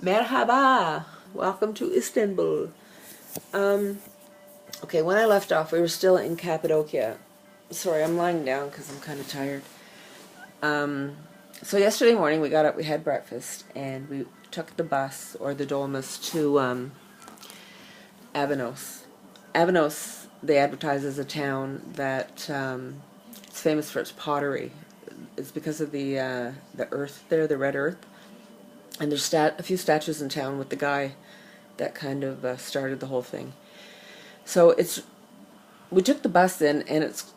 Merhaba! Welcome to Istanbul. Okay, when I left off, we were still in Cappadocia. Sorry, I'm lying down because I'm kind of tired. So yesterday morning we got up, we had breakfast, and we took the bus, or the Dolmus, to Avanos. Avanos, they advertise as a town that it's famous for its pottery. It's because of the earth there, the red earth. And there's a few statues in town with the guy that kind of started the whole thing. So we took the bus in, and it's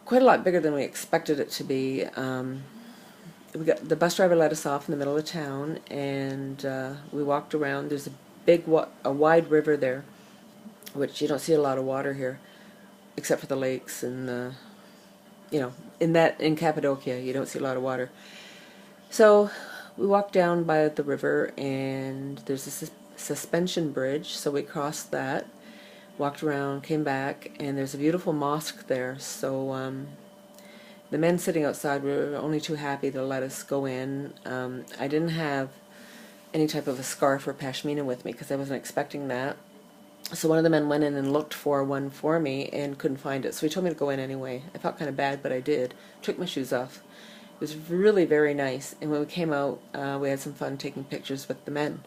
quite a lot bigger than we expected it to be. The bus driver let us off in the middle of town, and we walked around. There's a wide river there, which you don't see a lot of water here, except for the lakes and in Cappadocia you don't see a lot of water. So we walked down by the river, and there's a suspension bridge, so we crossed that, walked around, came back, and there's a beautiful mosque there. So the men sitting outside were only too happy to let us go in. I didn't have any type of a scarf or pashmina with me because I wasn't expecting that. So one of the men went in and looked for one for me and couldn't find it. So he told me to go in anyway. I felt kind of bad, but I did. Took my shoes off. It was really very nice. And when we came out, we had some fun taking pictures with the men.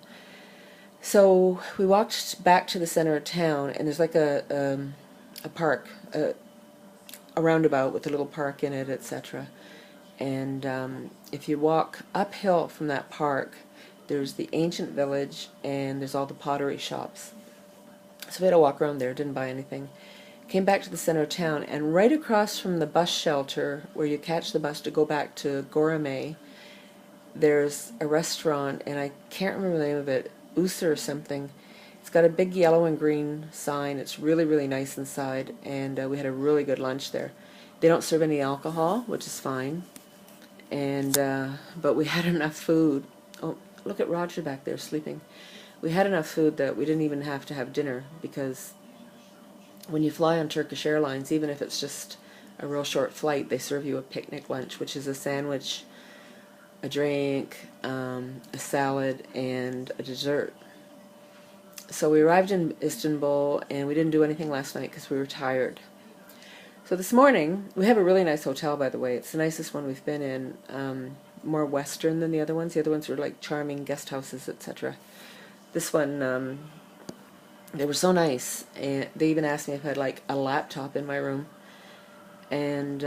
So we walked back to the center of town, and there's like a park, a roundabout with a little park in it, etc. And if you walk uphill from that park, there's the ancient village, and there's all the pottery shops. So we had to walk around there, didn't buy anything. Came back to the center of town, and right across from the bus shelter where you catch the bus to go back to Gorame, there's a restaurant, and I can't remember the name of it, Usa or something. It's got a big yellow and green sign. It's really, really nice inside, and we had a really good lunch there. They don't serve any alcohol, which is fine, and but we had enough food. Oh, look at Roger back there sleeping. We had enough food that we didn't even have to have dinner, because when you fly on Turkish Airlines, even if it's just a real short flight, they serve you a picnic lunch, which is a sandwich, a drink, a salad, and a dessert. So we arrived in Istanbul, and we didn't do anything last night because we were tired. So this morning, we have a really nice hotel, by the way. It's the nicest one we've been in, more Western than the other ones. The other ones were like charming guest houses, etc. This one, they were so nice, and they even asked me if I had like a laptop in my room. And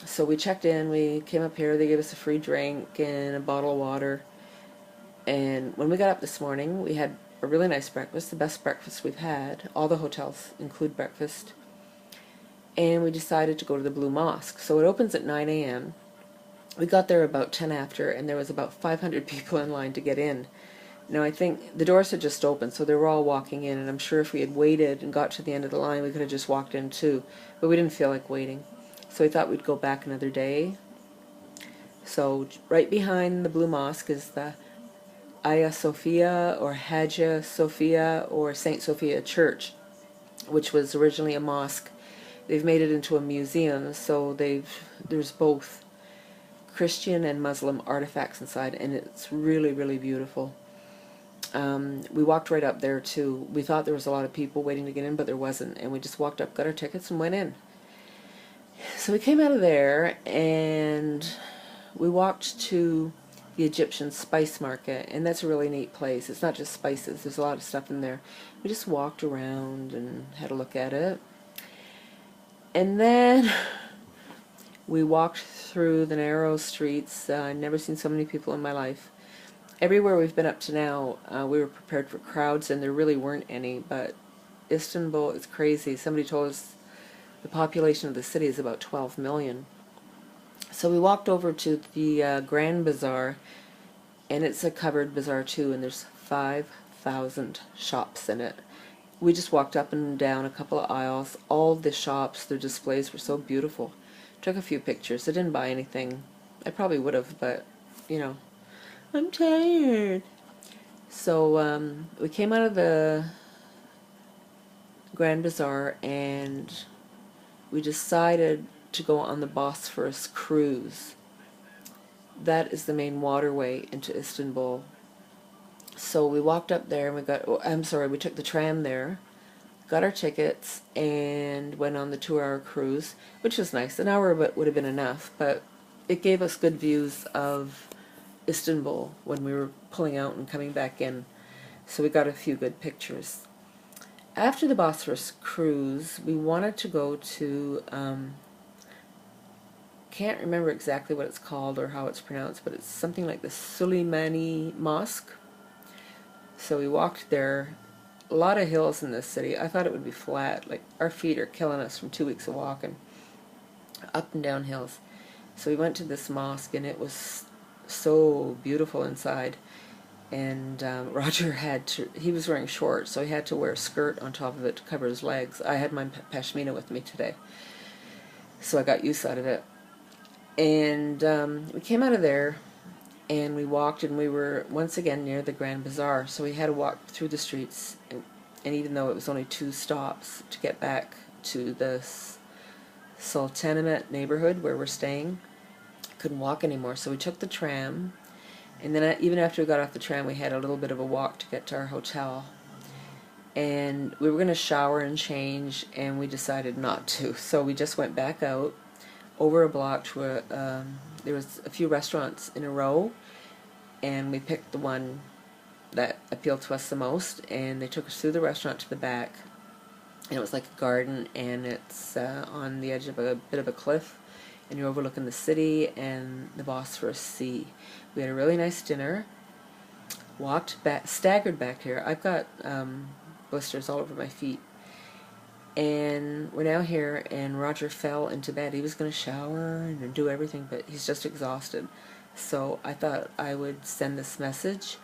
so we checked in, we came up here, they gave us a free drink and a bottle of water. And when we got up this morning, we had a really nice breakfast, the best breakfast we've had. All the hotels include breakfast. And we decided to go to the Blue Mosque. So it opens at 9 a.m. We got there about 10 after, and there was about 500 people in line to get in. Now, I think the doors had just opened, so they were all walking in, and I'm sure if we had waited and got to the end of the line, we could have just walked in too. But we didn't feel like waiting, so we thought we'd go back another day. So right behind the Blue Mosque is the Hagia Sophia, or Hagia Sophia, or Saint Sophia Church, which was originally a mosque. They've made it into a museum, so there's both Christian and Muslim artifacts inside, and it's really, really beautiful. We walked right up there too. We thought there was a lot of people waiting to get in, but there wasn't, and we just walked up, got our tickets, and went in. So we came out of there, and we walked to the Egyptian spice market, and that's a really neat place. It's not just spices, there's a lot of stuff in there. We just walked around and had a look at it. And then we walked through the narrow streets. I've never seen so many people in my life. Everywhere we've been up to now, we were prepared for crowds, and there really weren't any, but Istanbul is crazy. Somebody told us the population of the city is about 12 million. So we walked over to the Grand Bazaar, and it's a covered bazaar too, and there's 5,000 shops in it. We just walked up and down a couple of aisles. All the shops, their displays were so beautiful. Took a few pictures. I didn't buy anything. I probably would have, but, you know, I'm tired. So we came out of the Grand Bazaar, and we decided to go on the Bosphorus cruise. That is the main waterway into Istanbul. So we walked up there and we took the tram there, got our tickets, and went on the 2-hour cruise, which was nice. An hour would have been enough, but it gave us good views of Istanbul when we were pulling out and coming back in. So we got a few good pictures. After the Bosphorus cruise, we wanted to go to, can't remember exactly what it's called or how it's pronounced, but it's something like the Suleimani Mosque. So we walked there. A lot of hills in this city. I thought it would be flat. Like, our feet are killing us from 2 weeks of walking. Up and down hills. So we went to this mosque, and it was so beautiful inside. And Roger he was wearing shorts, so he had to wear a skirt on top of it to cover his legs. I had my pashmina with me today, so I got use out of it. And we came out of there, and we walked, and we were once again near the Grand Bazaar, so we had to walk through the streets, and even though it was only 2 stops to get back to the Sultanahmet neighborhood where we're staying, couldn't walk anymore, so we took the tram. And then even after we got off the tram, we had a little bit of a walk to get to our hotel. And we were going to shower and change, and we decided not to. So we just went back out over a block to there was a few restaurants in a row, and we picked the one that appealed to us the most, and they took us through the restaurant to the back. And it was like a garden, and it's on the edge of a bit of a cliff, and you're overlooking the city and the Bosphorus Sea. We had a really nice dinner, walked back, staggered back here. I've got blisters all over my feet. And we're now here, and Roger fell into bed. He was going to shower and do everything, but he's just exhausted. So I thought I would send this message,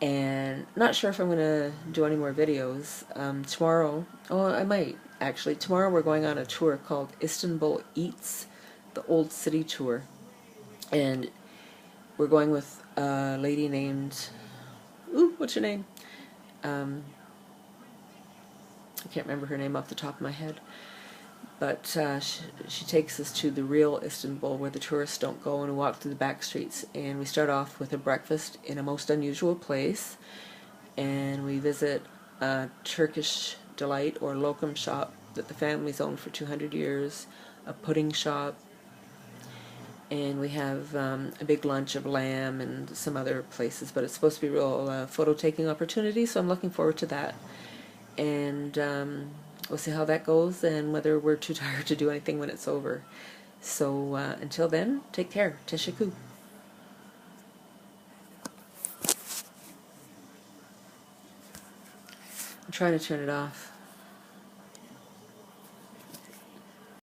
and not sure if I'm going to do any more videos. Tomorrow, I might actually. Tomorrow we're going on a tour called Istanbul Eats, the Old City Tour, and we're going with a lady named, what's her name? I can't remember her name off the top of my head, but she takes us to the real Istanbul where the tourists don't go, and we walk through the back streets, and we start off with a breakfast in a most unusual place, and we visit a Turkish delight or lokum shop that the family's owned for 200 years, a pudding shop, and we have a big lunch of lamb and some other places, but it's supposed to be a real photo-taking opportunity, so I'm looking forward to that. And we'll see how that goes and whether we're too tired to do anything when it's over. So until then, take care. Teşekkür. I'm trying to turn it off.